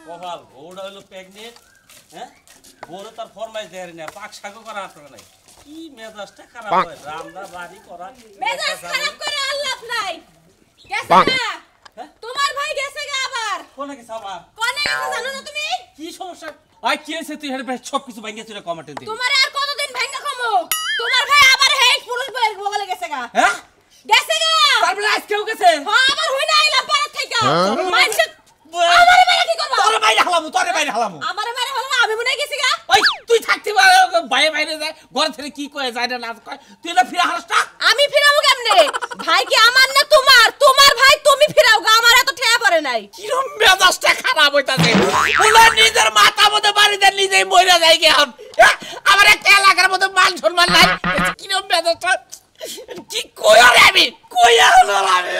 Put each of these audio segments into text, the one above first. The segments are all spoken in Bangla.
কপাল ওটা হলো প্রেগনেন্ট হ্যাঁ বড় তার ফরমাইশ দেয় না পাক শাকও করা আসবে না কি মেজাজটা খারাপ হয় রামদা বাড়ি করা মেজাজ খারাপ করে আল্লাহ নাই গেছে না তোমার ভাই গেছে গা আবার কোনে গেছে আবার কোনে গেছে জানো না তুমি কি সমস্যা আই কি হইছে তুই হেরে সব কিছু ভাঙিয়ে তুই কমেন্টে দে তোমার আর কতদিন ভাঙা খামু তোমার ভাই আবার হেড পুরুষ বলে গেছে গা হ্যাঁ গেছে গা তারপরে আজকেও গেছে হ্যাঁ আবার হই না আইলা পাড়া থেকে মাইছে আমারে মারা কি করবা তোরে বাইরে হালামু আমারে মারা হলো আমি মনে গেছি গা ওই তুই থাকতে বাইরে যায় ঘর থেকে কি কয় যায় না কয় তুই না ফিরে হাসটা আমি ফিরাবো কেমনে ভাই কি আমার না তোমার ভাই তুমি ফিরাও গা আমার এত ঠেয়া পড়ে নাই কিরম মেজাজটা খারাপ হইতাছে ওলা নিজের মাথা মধ্যে বাড়িতে নিজেই মইরা যায় কি এখন আমার একটা এলাকার মধ্যে মান সম্মান নাই কিরম মেজাজটা কি কই রে আমি কইয়া হলো আমি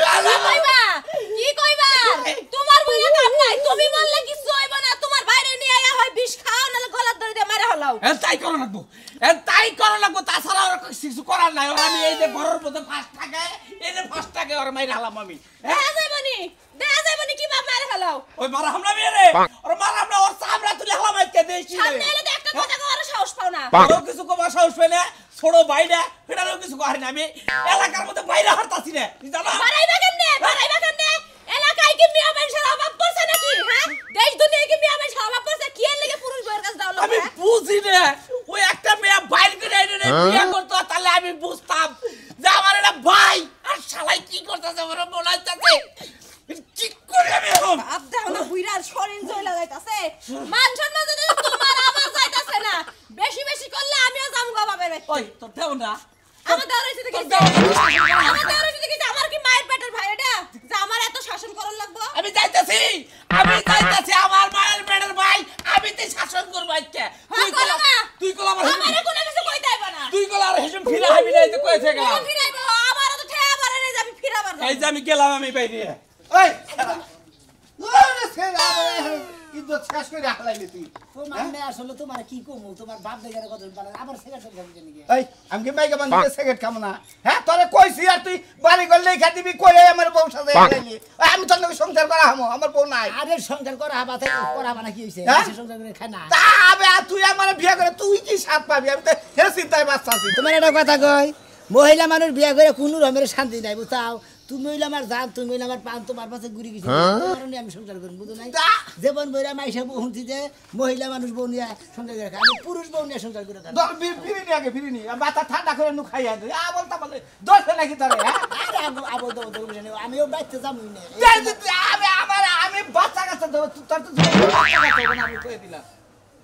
কি কইবা তোমার মনে কাম নাই তুমি বললে কিছু হইব না তোমার বাইরে নিয়ে আয়া হয় বিষ খাও নালে গলার দড়ি দিয়ে মারা হলাও তাই করো লাগবো তাছাড়া আর কিছু করার নাই ওর আমি এই যে ঘরের মধ্যে ফাস্ট থাকে ওর মাইরা হলাম আমি দেখা যাইবনি কি বাপ মারা হলাও ওই মারা হামলা মেরে ওর মারা হামলা ওর চামড়া তুলে হলাম আজকে দেইছি সামনে এলে তো একটা কথা কওয়ার সাহস পাও না ওর কিছু কবার সাহস পাই না ছোট বাইরে ফেরারও কিছু করি না আমি এলাকার মধ্যে বাইরে হাঁটতাছি না জানো বাড়াইবা কেমনে এলাকায় কি মিয়া মানুষের অভাব পড়ছে নাকি হ্যাঁ দেশ দুনিয়ায় কি মিয়া মানুষের অভাব পড়ছে কি এর লাগি পুরুষ বউয়ের কাছে দাও আমি বুঝি না ওই একটা মেয়ে বাইরে করে এনে বিয়ে করতে তাহলে আমি বুঝতাম যে আমার এটা ভাই আর শালাই কি করতেছে ওরা বলাইতাছে কি করে আমি এখন আপ দাও না বুইরার শরীর জ্বলা যাইতাছে মান সম্মান যদি তোমার আমার যাইতাছে না বেশি বেশি করলে আমিও যামু গা বাবার বাড়ি ওই তোর দেও না আমার দেওরের সাথে কি আমার কি মায়ের পেটের ভাই এটা যে আমার এত শাসন করার লাগবে আমি যাইতাছি আমার মায়ের পেটের ভাই আমি তো শাসন করব আজকে তুই কল আমার আমারে কোনো কিছু কইতে আইবা না তুই কল আর হেসম ফিরা হবি না এই তো কইছে গেলাম ফিরাইবো আমারও তো ঠেয়া পারে না যে আমি ফিরাবার এই যে আমি গেলাম আমি বাইরে ওই ওরে ছেড়া ইজ্জত শেষ করে রাখলাইলি তুই তোমার মে আসলে তোমার কি কমু তোমার বাপ দেখার কথা বলে আবার সিগারেট খাবি নাকি এই আমি কি মাইকা বান্ধে সিগারেট খাবো না হ্যাঁ তোরে কইছি আর তুই বাড়ি গলে খা দিবি কই আমার বউ সাথে আইলি আমি তোর লগে সংসার করা হামো আমার বউ নাই আরে সংসার করা হাবা থেকে করা মানে কি হইছে সংসার করে খায় না তা আবে তুই আমার বিয়ে করে তুই কি সাথ পাবি আমি তো হে চিন্তায় বাচ্চা আছি তোমার একটা কথা কই মহিলা মানুষ বিয়া করে কোনো রকমের শান্তি নাই বুঝাও তুমি হইলে আমার জান তুমি হইলে আমার পান তোমার পাশে ঘুরি গেছি তোমার নিয়ে আমি সংসার করি বুঝো নাই যেমন বইরা মাইসা বউছি যে মহিলা মানুষ বউ নিয়ে সংসার করে খায় আমি পুরুষ বউ নিয়ে সংসার করে খাই ফিরিনি আগে ফিরিনি মাথা ঠান্ডা করে নু খাইয়া দে বলতা বলে দোষ নাকি তোরে হ্যাঁ আরে আবল তো আমিও বাইতে যাবই না আমি বাচ্চা কাচ্চা তোর তো আমি কয়ে দিলাম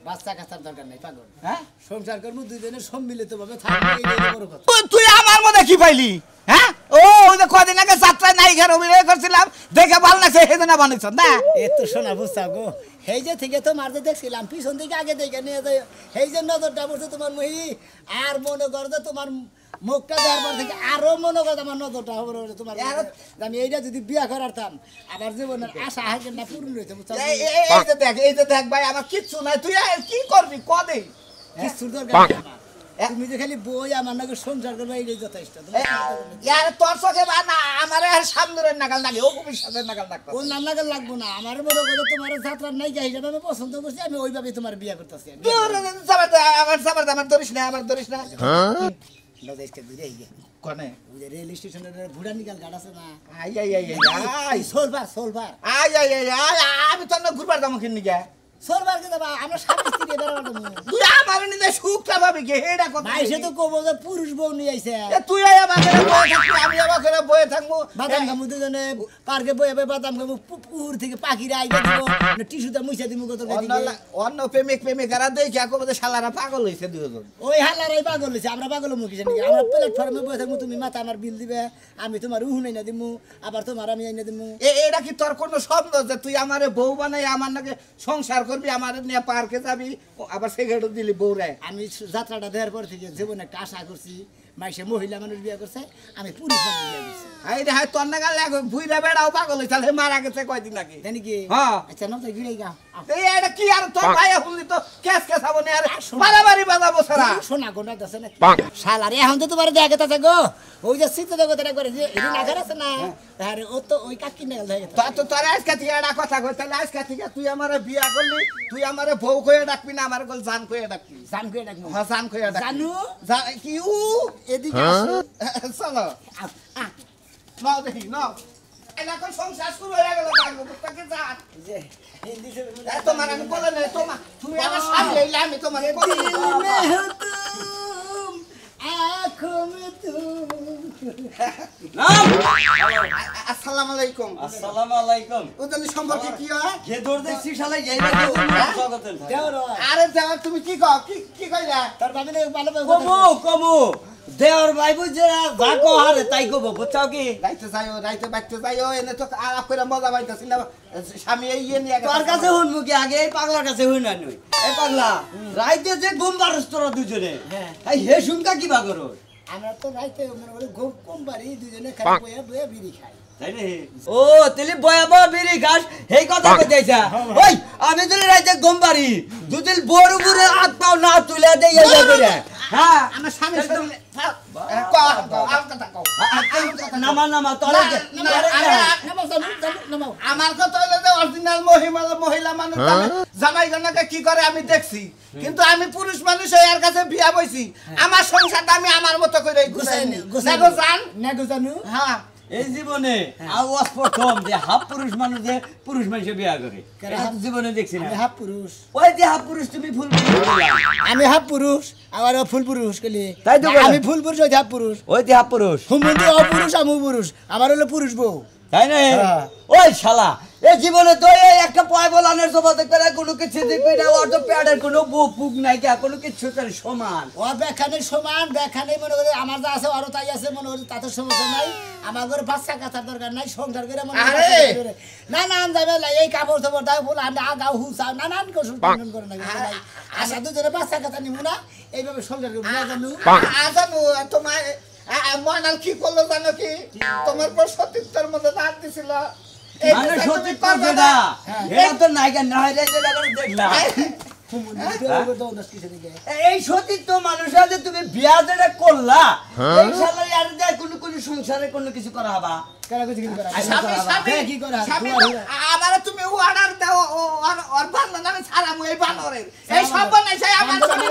বাচ্চা কাচ্চার দরকার নাই পাগল হ্যাঁ সংসার করবো দুইজনে সম্মিলিত ভাবে থাকবো এই বড় কথা তুই আমার মধ্যে কি পাইলি হ্যাঁ ও ওই যে কদিন আগে যাত্রায় নায়িকার অভিনয় করছিলাম দেখে ভালো লাগছে সেই জন্য বানিয়েছ না এত শোনা বুঝছা গো সেই যে থেকে তো মারতে দেখছিলাম পিছন থেকে আগে দেখে নিয়ে যাই সেই যে নজরটা পড়ছে তোমার মহি আর মনে করো যে তোমার মুখটা দেওয়ার পর থেকে আরো মনে করো আমার নজরটা হবে তোমার আমি এইটা যদি বিয়া করারতাম আমার জীবনের আশা হাইকে না পূর্ণ হইতে বুঝছো এই যে দেখ ভাই আমার কিচ্ছু নাই তুই কি করবি কদে কিচ্ছুর দরকার তুমি যে খালি বই আমার নাকি সংসার করবে এইটাই যথেষ্ট তোর চোখে বা না আমার সামনের নাগাল নাগে ও ভবিষ্যতের নাগাল লাগতো ওর নাম নাগাল লাগবো না আমার বড় কথা তোমার যাত্রার নায়িকা হিসাবে আমি পছন্দ করছি আমি ওইভাবে তোমার বিয়ে করতেছি আমার ধরিস না আমার ধরিস না কনে রেল স্টেশনের ভুড়া নিকাল গাড় আছে না আমি তো ঘুরবার যাবো কিনি গে সোলবার কে যাবা আমরা স্বামী স্ত্রী বেরোবার যাবো তুই আমার নিজে সুখটা ভাবি গে হেডা কথা ভাইসে তো কবো যে পুরুষ বউ নিয়ে আইছে তুই আয়া বাজারে বয়ে থাকবি আমি আবার করে বয়ে থাকবো বাদাম খামু দুজনে পার্কে বয়ে বাদাম খামু পুকুর থেকে পাখিরা আইবা দিব টিস্যুটা মুছে দিমু কত অন্য প্রেমিকারা দেখে কবে শালারা পাগল হইছে দুজন ওই হালারাই পাগল হইছে আমরা পাগল মুখি জানি আমরা প্ল্যাটফর্মে বয়ে থাকবো তুমি মাথা আমার বিল দিবে আমি তোমার উহুন আইনা দিমু আবার তোমার আমি আইনা দিমু এটা কি তোর কোনো স্বপ্ন যে তুই আমারে বউ বানাই আমার নাকি সংসার করবি আমার নিয়ে পার্কে যাবি আবার সিগারেট দিলি বউরে আমি যাত্রাটা দেওয়ার পর থেকে জীবনে একটা আশা করছি মাইসে মহিলা মানুষ বিয়ে করছে আমি পুরুষ মানুষ বিয়ে করছি এই রে হাই তোর নাগাল ভুইরা বেড়াও পাগল হইছে মারা গেছে কয়দিন আগে জানি কি হ্যাঁ আচ্ছা না তো গিয়ে গা এই এটা কি আর তোর ভাই হুনলি তো কেস হবো না আর বাড়াবাড়ি বাজাবো সারা সোনা গোনা দছে না শালারে এখন তো তোমার দেখে তাছে গো ওই যে শীত জগতের একবার যে এই নাগার আছে না আরে ও তো ওই কাকি নাগাল হয়ে গেছে তো তোর আজকে থেকে একটা কথা কই তাহলে আজকে থেকে তুই আমারে বিয়া করলি তুই আমারে বউ কইয়া ডাকবি না আমার গল জান কইয়া ডাকবি জান কই ডাকমু হ্যাঁ জান কইয়া ডাকবি জানু কি উ এদিকে আসো চলো নাও দেখি নাও এলাকার সংসার শুরু হয়ে গেল তাকে যা যে হিন্দি से তোমার আমি বলে না তোমার তুমি আমার সামনে এলে আমি তোমার दिल में हो तुम आँखों में तुम আসসালামু আলাইকুম আসসালামু আলাইকুম ওদের সম্পর্কে কি হয় কে দৌড় দেখছি শালা এই নাকি জগতের দেওর আরে দেওয়া তুমি কি কও কি কইলা তোর বাবা নে ভালো কমু কমু দেওর ভাই বুঝে যা কো হারে তাই কব বুঝছাও কি রাইতে বাইতে যাইও এনে তো আলাপ করে মজা পাইতাছি না স্বামী এই ইয়ে নিয়ে তোর কাছে হুনমু কি আগে এই পাগলার কাছে হুন না নই এই পাগলা রাইতে যে ঘুম পারস তোরা দুজনে হ্যাঁ। এই হে শুনকা কি বাগর আমরা তো রাইতে মনে করে ঘুম কম পারি দুজনে খালি বইয়া বইয়া বিড়ি খাই তাই রে ও তেলি বয়া বয়া বিড়ি খাস এই কথা কইতেছা ওই আমি যদি রাইতে ঘুম পারি দুদিন বড় বড় হাত পাও না তুলে দেই যাবে হ্যাঁ আমার স্বামী নামা নামা তোরা আমার কথা হলো যে অরিজিনাল মহিলা মানুষ জামাই গনাকে কি করে আমি দেখছি কিন্তু আমি পুরুষ মানুষ এর কাছে বিয়া বইছি আমার সংসারটা আমি আমার মতো করে গুছাইনি দেখো জান নেগো জানু হ্যাঁ এই জীবনে আওয়াজ প্রথম যে হাফ পুরুষ মানুষ যে পুরুষ মানুষ বিয়া করে জীবনে দেখছি না আমি হাফ পুরুষ ওই যে হাফ পুরুষ তুমি ফুল আমি হাফ পুরুষ আমার ফুল পুরুষ কলি তাই তো বলে। আমি ফুল পুরুষ ওই হাফ পুরুষ ওই যে হাফ পুরুষ হুমুন্দি অপুরুষ আমি পুরুষ আমার হলো পুরুষ বউ তাই না ওই শালা এই জীবনে তো এই একটা পয় বলানের জবাতে করে কোনো কিছু দেখবি না ওর তো প্যাডের কোনো বুক নাই কে কোনো কিছু তার সমান ও বেখানে সমান বেখানে মনে করে আমার যা আছে আরো তাই আছে মনে করে তাতে সমস্যা নাই আমার ঘরে বাচ্চা কাটার দরকার নাই সংসার করে মনে আরে! করে না না যাবে না এই কাপড় চাপড় দাও ফুল আন্ডা গাও হুসা না না কসুর পালন করে না কিছু নাই আশা দুজনে বাচ্চা কাটা নিমু না এইভাবে সংসার করবো না জানু জানো তোমার ময়নাল কি করলো জানো কি তোমার পর সতীর্থের মধ্যে দাঁত দিছিল মানে সত্যি করবে না এটা তো নায়িকা না হয় রে দেখলাম এই সতীর্থ মানুষ যে তুমি বিয়া যেটা করলা এই শালা আর যায় কোনো সংসারে কোনো কিছু করা হবা আবার তুমি অর্ডার দাও ওর বান্দা নামে ছাড়ামু এই বানরের এই সব নাই চাই আমার স্বামী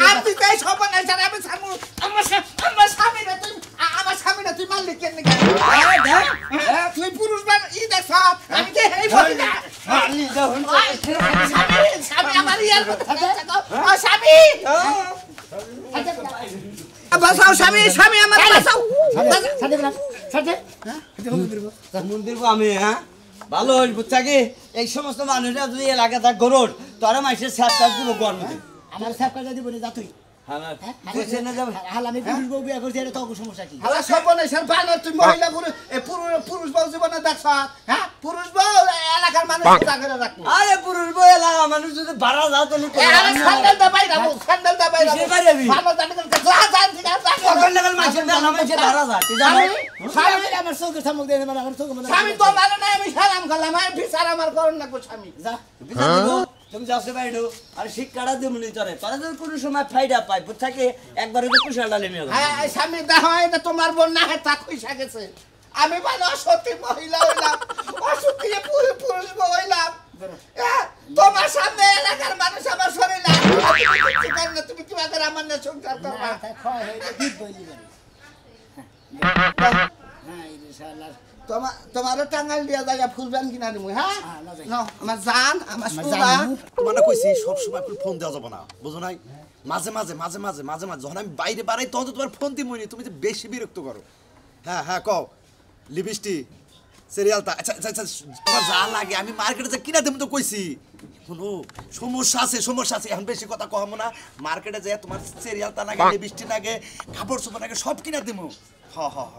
আর তুই এই সব নাই চাই আমি ছাড়মু আমার স্বামী না তুই আমার স্বামী না তুই মারলি কেন তুই পুরুষ মান ই দেখ আমি কে এই বলি না স্বামী আমার ইয়ার স্বামী বাঁচাও স্বামী আমার বাঁচাও মন্দির আমি হ্যাঁ ভালো হইল বুঝছা কি এই সমস্ত মানুষরা যদি এলাকা থাক গরুর তোরা মানুষের সাত কাজ দিব গরম আমার সাহেব কাজে দিব না তুই হাল আমি পুরুষ বউ বিয়ে করছি এটা তো সমস্যা কি হালা সব নাই স্যার বানর তুই মহিলা পুরুষ বউ জীবনে দেখছ হ্যাঁ পুরুষ বউ এলাকার মানুষ কথা করে রাখবো আরে পুরুষ বই এলাকা মানুষ যদি ভাড়া যাও তাহলে স্যান্ডেল দা বাইরা স্যান্ডেল দা বাইরা কিসের বাইরে যাবি? বানর জানি যা যা ঠিক আছে কখন লাগাল মাছের বেলা মাছের ভাড়া যা তুই জানো স্বামী আমার চোখের সামনে দিয়ে আমার চোখ স্বামী তো মানে না আমি সালাম করলাম আর বিচার আমার করুন না স্বামী যা বিচার দিব তুমি যাচ্ছে বাইডো আর শিক্ষাটা দিমনি তোরে তোরা যদি কোনো সময় ফায়দা পাই বুঝছাকে একবারে তো কুশালটা নেমে গেল হ্যাঁ স্বামী দেখো এটা তোমার বোন না তা কইসা গেছে আমি মানে অসতী মহিলা হইলাম অসতী পুরুষ বউ হইলাম তোমার সামনে এলাকার মানুষ আমার শরীর না তুমি কি বাজার আমার না সংসার করবা তোমারও টাঙ্গাল দিয়া জায়গা ফুলবেন কিনা দিমু হ্যাঁ আমার জান আমার সোনা তোমাকে কইছি সব সময় ফোন দেওয়া যাবে না বুঝো নাই মাঝে মাঝে মাঝে মাঝে মাঝে মাঝে যখন আমি বাইরে বাড়াই তখন তো তোমার ফোন দিমই তুমি তো বেশি বিরক্ত করো হ্যাঁ হ্যাঁ কও লিপস্টিক সিরিয়ালটা আচ্ছা আচ্ছা আচ্ছা তোমার যা লাগে আমি মার্কেটে যা কিনা দেবো তো কইছি কোনো সমস্যা আছে এখন বেশি কথা কহামো না মার্কেটে যে তোমার সিরিয়ালটা লাগে লিপস্টিক লাগে কাপড় চোপড় লাগে সব কিনা দেবো হ হ হ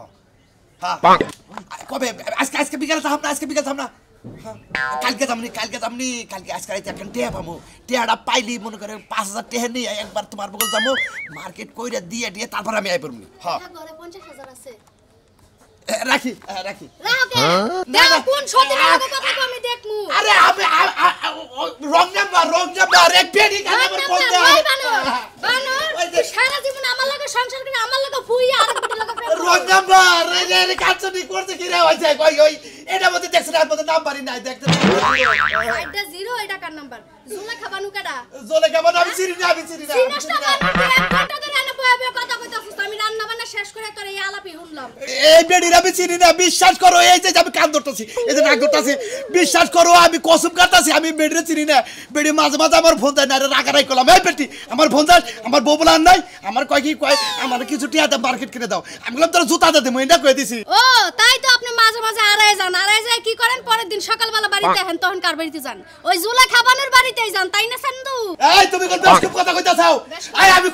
হ্যাঁ কবে আজকে বিকালে থাম না আজকে বিকালে থাম না কালকে যামনি কালকে আজকে রাইতে একটা টেয়া পামু টেয়াটা পাইলি মনে করে 5000 টেয়া নিয়ে একবার তোমার বগল যাবো মার্কেট কইরা দিয়ে তারপর আমি আই পড়মু হ্যাঁ ঘরে 50000 আছে রাখি রাখো দাও কোন সত্যি কথা কো আমি দেখমু আরে আমি রং নাম্বার এক পেডি কানে আমার ফোন দে বানর সারা জীবন আমার লাগে সংসার করে আমার লাগে ফুই আর একটা লাগে প্রেম রং নাম্বার রে কাটছনি করতে কি রে হইছে কই ওই এটা মধ্যে দেখছ না মধ্যে নাম্বারই নাই দেখতে এটা 0 এটা কার নাম্বার জুলা খাবানু কেডা জলে কেমন আমি চিনি না সিনস্টা বানু এক ঘন্টা ধরে এনে বয়াবে কথা কইতাছিস আমি রান্না বান্না শেষ করে তোর এই আলাপি শুনলাম এই বেডির আমি চিনি না বিশ্বাস করো এই যে আমি কান ধরতাছি এই যে নাক ধরতাছি বিশ্বাস করো আমি কসম কাটতাছি আমি বেডিরে চিনি না বেডি মাঝে আমার ফোন দেয় না রাগারাই করলাম এই বেটি আমার ফোন দেয় আমার বউ বলার নাই আমার কয় আমার কিছু টিয়া দাও মার্কেট কিনে দাও আমি বললাম তোর জুতা দে মই না কই দিছি ও তাই তো আপনি মাঝে আড়াই যায় কি করেন পরের দিন সকালবেলা বাড়িতে আহেন তখন কার বাড়িতে যান ওই জুলা খাবানোর বাড়িতেই যান তাই না সান্দু এই তুমি কোন বেশক কথা কইতাছাও আমি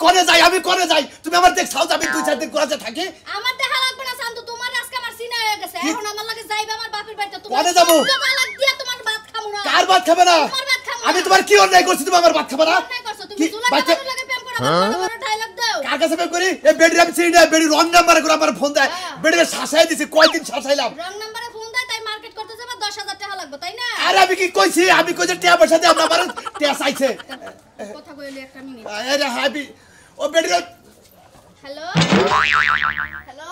কোনে যাই তুমি আমার দেখ সাউথ আমি 2-4 দিন কোরাতে থাকি আমার দেখা লাগবে না সান্দু তোমার আজকে আমার সিনা হয়ে গেছে এখন আমার লাগে যাইবে আমার বাপের বাড়িতে তুমি কোনে যাবো লাগ দিয়া তোমার ভাত খামু না কার ভাত খাবে না আমি তোমার কি অন্যায় করছি তুমি আমার ভাত খাবে না অন্যায় করছো তুমি জুলা খাবানোর লাগে প্রেম করো বড় ডায়লগ দাও কার কাছে প্রেম করি এই বেডি আমি চিনি না বেডি রং নাম্বার করে আমার ফোন দেয় বেডি শাসাই দিছি কয়দিন শাসাইলাম রং নাম্বারে ফোন দেয় তাই মার্কেট করতে যাবে 10000 টাকা লাগবে তাই না আরে আমি কি কইছি আমি কইছি টিয়া পয়সা দিয়ে আমার টিয়া চাইছে কথা কইলি একটা মিনিট আরে হাবি ও বেডি হ্যালো হ্যালো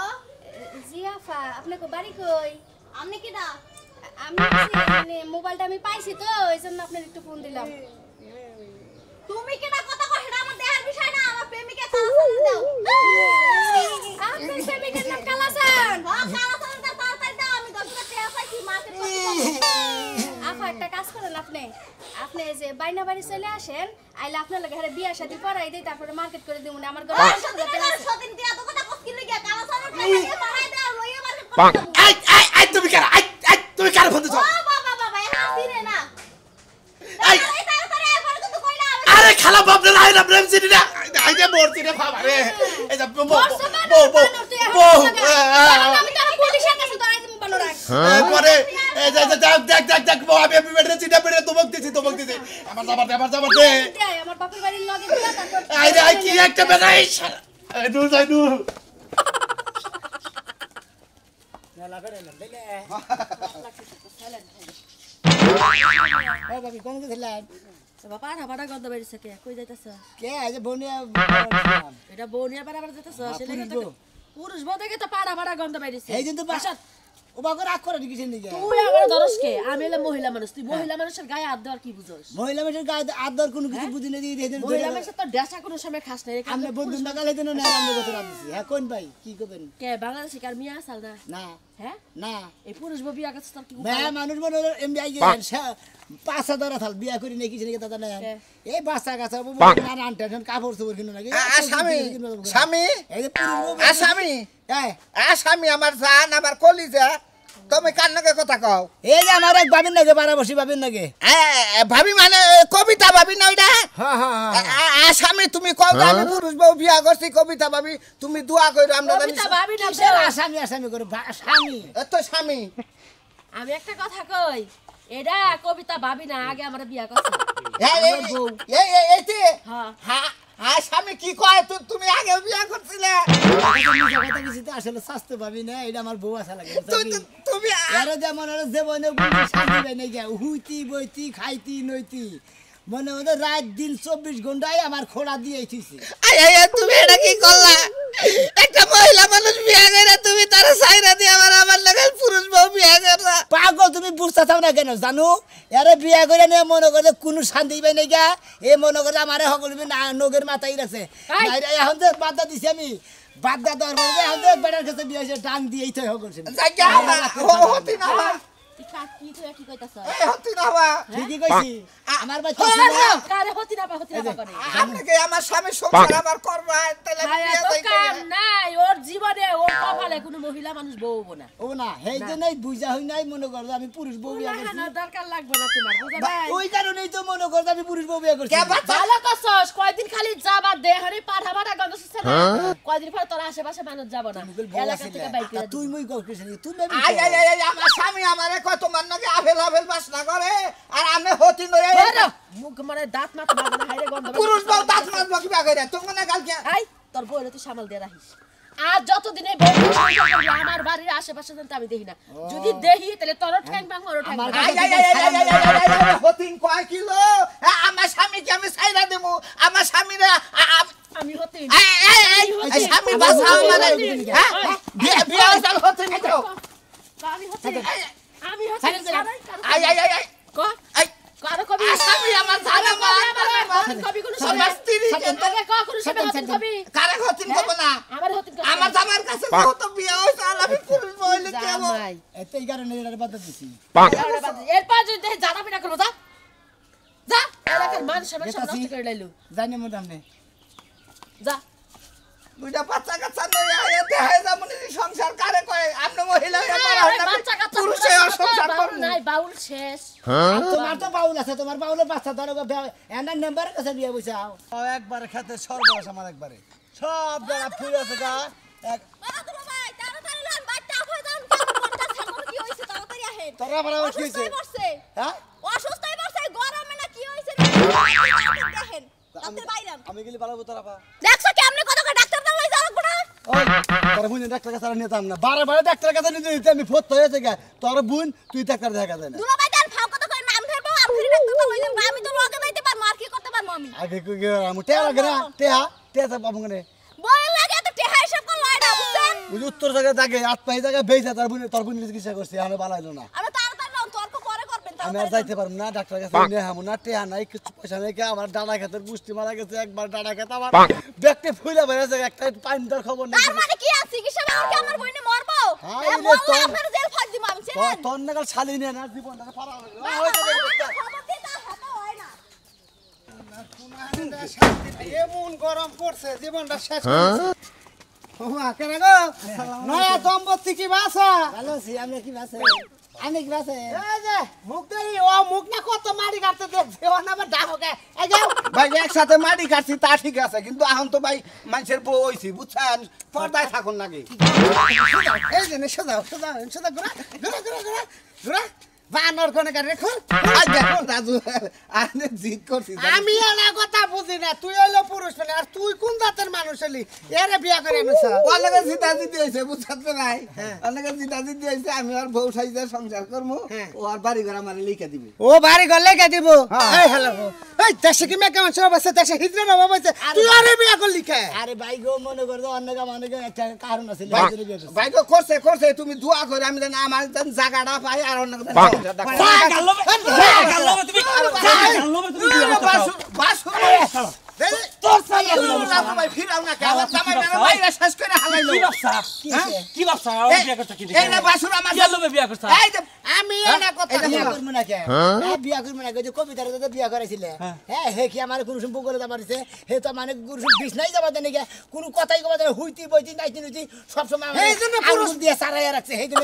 জিয়াফা আপনি কো বাড়ি কই আপনি কি না আমি মানে মোবাইলটা আমি পাইছি তো এইজন্য আপনার একটু ফোন দিলাম তুমি কি না কথা কই এটা আমার দেহার বিষয় না আমার প্রেমিকা কালাসান দাও আপনার প্রেমিকার নাম কালাসান হ্যাঁ কালাসান দাও তাড়াতাড়ি দাও আমি 10 টাকা পাইছি মার্কেট করতে আফা একটা কাজ করেন আপনি যে বাইনা বাড়ি চলে আসেন আইলে আপনার লাগে হারে বিয়া শাদী করাই দেই তারপরে মার্কেট করে দিমু না আমার ঘরে সদিন দিয়া তো কথা কস কি লাগিয়া কালাসানের টাকা দিয়ে বাড়াই দাও লইয়া মার্কেট করতে এই তুমি কার ফোন দিছো ও বাবা হাসিরে না এই আরে খালা বাপরে নাই না প্রেম চিনি না আই যে মরতি রে বাবা রে এই যে বউ আমি তো পুলিশের কাছে ধরাই দিমু বানর রাখ পরে এই যে দেখ বউ আমি বেডরে চিটা বেডরে তোমাক দিছি আমার যাবার দে আমার বাপের বাড়ির লগে দিয়া তারপর আই কি একটা বেনাই এই দূর যাই দূর মেলা করে না দিলে ও বাবি কোন গেছিলেন বাবা পাড়া গন্ধ বেরিয়েছে কে কই যাইতাছ কে আজ বনিয়া এটা বউনিয়া পাড়া যাইতাছ সেটা তো পুরুষ বউ থেকে তো পাড়া গন্ধ বেরিয়েছে এই দিন তো বাসা ও বাগো রাগ করে দিছেন নাকি তুই আমার দরসকে আমি হলাম মহিলা মানুষ তুই মহিলা মানুষের গায়ে হাত দেওয়ার কি বুঝোস মহিলা মানুষের গায়ে আদর কোনো কিছু বুঝি না দিয়ে দেন মহিলা মানুষের তো ড্যাসা কোনো সময় খাস না আমরা বন্ধু নাগালে দেন না আমরা কত রাত দিছি হ্যাঁ কোন ভাই কি করবেন কে বাংলাদেশি কার মিয়া আসাল না না হ্যাঁ না এই পুরুষ বউ বিয়া করছিস তোর কি মেয়ে মানুষ মনে হলো এমনি আই গেছেন 5 ধরা থাল বিয়া করি নাকি কিছু নাকি দাদা না এই বাচ্চা কাছে নানান টেনশন কাপড় চোপড় কিনো নাকি স্বামী এই যে পুরুষ স্বামী এই স্বামী আমার জান আমার কলিজা তুমি কার নাকি কথা কও এই যে আমার এক ভাবিন নাকি বারাবসি ভাবিন নাকি ভাবি মানে কবিতা ভাবি না ওইটা হ্যাঁ হ্যাঁ স্বামী তুমি কও যে আমি পুরুষ বউ বিয়া করছি কবিতা ভাবি তুমি দোয়া কইরো আমরা কবিতা ভাবি না আসামি আসামি করে স্বামী এত স্বামী আমি একটা কথা কই এটা কবিতা ভাবি না আগে আমরা বিয়া করছি হ্যাঁ স্বামী কি কয় তুমি আগে বিয়া করছিলে আসলে স্বাস্থ্য ভাবি না এটা আমার বউ আসা লাগে তুমি আরে যেমন জীবনে শান্তি পাই নাই হুইতি বইতি খাইতি নইতি মনে মনে রাত দিন 24 ঘন্টায় আমার খোড়া দিয়ে থুইছে তুমি এটা কি করলা একটা মহিলা মানুষ বিয়া করে তুমি তার সাইরা দিয়ে আমার লাগে পুরুষ বউ বিয়া করলা পাগল তুমি বুঝতে চাও না কেন জানো এরে বিয়া করে নিয়ে মনে করে কোনো শান্তি পাই নাই গা এ মনে করে আমারে সকলবে নগের মাথায় আছে এখন যে বাদা দিছি আমি বাদা দেওয়ার পরে এখন যে বেটার কাছে বিয়ে হয়েছে ডাং দিয়েই তো সকলছে হতি না কি তুই কি কইতাছ হতি না ঠিকই কইছি আমার বাচ্চা ছিল কারে হতি না করে আপনাকে আমার স্বামী সংসার আমার করবা তাহলে আমি ভাই বিয়ে এত দেই কাম নাই ওর জীবনে ওর কপালে কোনো মহিলা মানুষ বউবো না ও না হেই যে নাই বুঝা হই নাই মনে করো আমি পুরুষ বউ বিয়া করছি না দরকার লাগবে না তোমার বুঝা নাই ওই কারণেই তো মনে করো আমি পুরুষ বউ বিয়া করছি কে বাচ্চা ভালো করছস কয়দিন খালি যাবা দেহরে পাঠাবাটা গন্ধ শুছে না কয়দিন পর তোর আশেপাশে মানুষ যাব না এলাকা থেকে বাইক করে তুই মই করছিস তুই আই আই আই আমার স্বামী আমারে কত মান নাকি আভেল আভেল বাসনা করে আর আমি হতি নই মুখ মানে দাঁত মাথা মারবে না হাইরে গন্ধ পুরুষ বউ দাঁত মাছ বাকি বাগরে তুমি না কালকে আই তোর বউরে তুই সামাল দিয়ে রাখিস আর যতদিন এই বউ সংসার করবি আমার বাড়ির আশেপাশে যেন আমি দেখি না যদি দেখি তাহলে তোর ঠ্যাং ভাঙবো ওর ঠ্যাং ভাঙবো। আই আই আই হতিন কয় কিলো আমার স্বামীকে আমি ছাইরা দেবো আমার স্বামীরা আমি হতে এই স্বামী বাসা আমারে হ্যাঁ বিয়ে চাল হতিন তো আমি হতে আমি হতে আই আই আই ক আই কারো কবি স্বামী আমার জানা মা কবি কোন আমার স্ত্রী তোকে ক কোন সবে হতে কবি কারে হতিন কব না আমার হতে আমার জামার কাছে তো বিয়ে হইছে আর আমি পুরুষ বইলে কি হবো জামাই এই কারণে এর বাদ দিছি এরপর যদি দেখে জানা পিটা করবো যা যা এলাকার মান সমান সব নষ্ট করে লাইলু জানি মোটামুটি যা দুইটা বাচ্চা কাচ্চা নই আয় দেখাই যামনি সংসার কারে কয় আপনি মহিলা হয়ে পারা হয় না বাচ্চা কাচ্চা পুরুষে আর সংসার বাউল করব নাই বাউল শেষ তোমার তো বাউল আছে তোমার বাউলের বাচ্চা ধরো এনার নাম্বার কাছে বিয়ে বসাও একবার খেতে সর্বনাশ আমার একবারে সব জায়গা ফুল আছে গা এক তোরা বড় কি হইছে হ্যাঁ আমি গেলি ভালো তোরা পা ওই তোর বুন ডাক্তার কাছে নিতাম না বারে ডাক্তার কাছে নিতে নিতে আমি ফত হয়েছে গা তোর বুন তুই ডাক্তার দেখা যায় না আগে কই গে আমি টেয়া লাগে না টেয়া তো পাবো না ওই উত্তর জায়গা জাগে আট পাই জায়গা বেইছে তোর বুন চিকিৎসা করছি আমি ভালো হইলো না আমি আর যাইতে পারবো না ডাক্তার কাছে নিয়ে হামু না টেহা নাই কিছু পয়সা নাই আমার ডানা খেতের পুষ্টি মারা গেছে একবার ডানা খেতে আমার ব্যাগটা ফুলে বেড়েছে একটা পানি দেওয়ার খবর নেই তোর নাগাল শালি নিয়ে না জীবনটা পারা এমন গরম পড়ছে জীবনটা শেষ নয়া দম্পতি কি বাসা ভালো আছি আমি কি বাসে আমি কি বাসে মুখ দেই ও মুখ না কত মারি কাটতে দেখছে ও না আমার ডাবকে এই যাও ভাই একসাথে মাটি কাটছি তা ঠিক আছে কিন্তু এখন তো ভাই মানুষের বউ হইছি বুঝছেন পর্দায় থাকুন নাকি এই যে সোজা ঘুরা বানর কোনে কাটে রেখো আজ দেখো রাজু আনে জিদ করছি আমি এলা কথা বুঝি না তুই হইলো পুরুষ মানে আর তুই কোন জাতের মানুষ হলি এরে বিয়া করে আনছ অনেকে জিতা জিতি হয়েছে বুঝতে নাই অনেকে জিতা জিতি হয়েছে আমি আর বউ সাইজে সংসার করবো ও আর বাড়ি ঘর আমার লিখে দিবে ও বাড়ি গলে কে দিব এই হ্যালো এই দেশে কি মেকা মানুষ বসে দেশে হিজরা না বসে তুই আরে বিয়া করলি কে আরে ভাই গো মনে করো অন্য একটা কারণ আছে ভাই তো করছে তুমি দোয়া করে আমি জানি আমার জায়গাটা পাই আর অন্য আমি এনা কথা বিয়া করবো না কে বিয়া করবো না যে কবিতার দাদা বিয়া করাইছিলে হ্যাঁ হে কি আমার কোনো সম্পর্ক করে যাবার দিছে হে তো মানে গুরু বিষ নাই যাবার দেন কোনো কথাই কবা দেন হুইতি বইতি নাইতি নুতি সব সময় এই জন্য পুরুষ দিয়ে সারাইয়া রাখছে সেই জন্য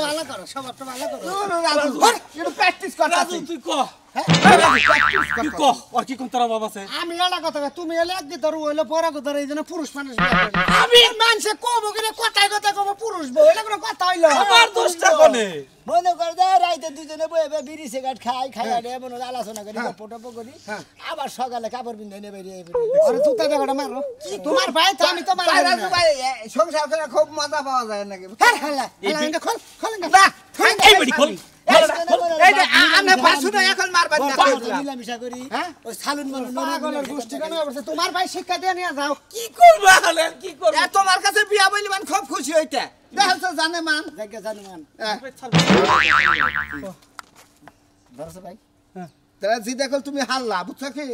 ভালো করো সবটা ভালো করো প্র্যাকটিস করতে তুই ক তুই ক আর কি কোন তোরা বাবা আছে আমি এলা কথা তুমি এলে একদি ধরু হইলো পরে কথা এই জন্য পুরুষ মানুষ আমি মানুষে কব করে কথাই কথা কব পুরুষ বউ এটা কোনো কথা হইলো আমার দোষটা কোনে মনে কর দে রাইতে দুজনে বয়ে বিড়ি সিগারেট খাই আরে মনে আলোচনা করি গল্প করি আবার সকালে কাপড় পিন্ধে নেবে আরে তুই তো মারো তোমার ভাই তো আমি তো মারো ভাই সংসার করে খুব মজা পাওয়া যায় নাকি হ্যাঁ হ্যাঁ খোল না এই বেডি খোল এই যে আমি বাসুটা এখন মারবেন না মিলামিশা করি ওই সালুন পাগলের গোষ্ঠী কেন বলছে তোমার ভাই শিক্ষা দিয়ে নিয়ে যাও কি করবা হলে কি করব তোমার কাছে বিয়া বলিবান খুব খুশি হইতে দেখছ জানে মান জায়গা জানুমান ধরছ ভাই তারা জি দেখল তুমি হাল্লা বুঝছ কি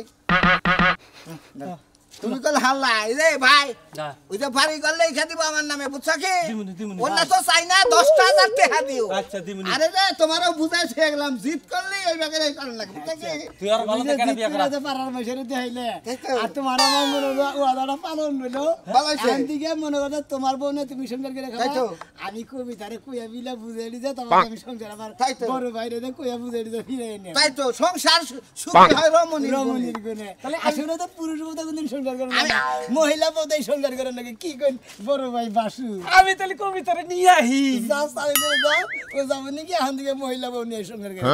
তুমি কল হাল্লা এই রে ভাই যা ওই যে বাড়ি করলে লিখে দিব আমার নামে বুঝছো কি দিমুনি, ওনা তো চাই না 10,000 টাকা দিও আচ্ছা দিমুনি আরে রে তোমারও বুঝাইছে গেলাম জিত করলেই ওই বাগের এই করেন লাগে বুঝছো কি তুই আর ভালো থেকে বিয়ে করা পাড়ার বসে দেখাইলে তাই তো। আর তোমার আমার মনে ওয়াদাটা পালন হলো ভালো হইছে। এখান থেকে মনে করো তোমার বোনে তুমি সংসার করে তাই তো। খাবা আমি কবিতারে কইয়া বিলা বুঝাই দিতে তোমাকে আমি সংসার আমার তাই তো। বড় ভাইরে কইয়া বুঝাই দিতে ফিরে এনে তাই তো সংসার সুখী হয় রমণীর গুণে। রমণীর গুণে তাহলে আসলে তো পুরুষ বোধ কোনদিন সংসার করে না মহিলা বোধই সংসার করে নাকি কি কই বড় ভাই বাসু আমি তাহলে কবিতারে নিয়ে আহি যাও সাইডে যাও ও যাবো নাকি এখান থেকে মহিলা বউ নিয়ে সংসার করে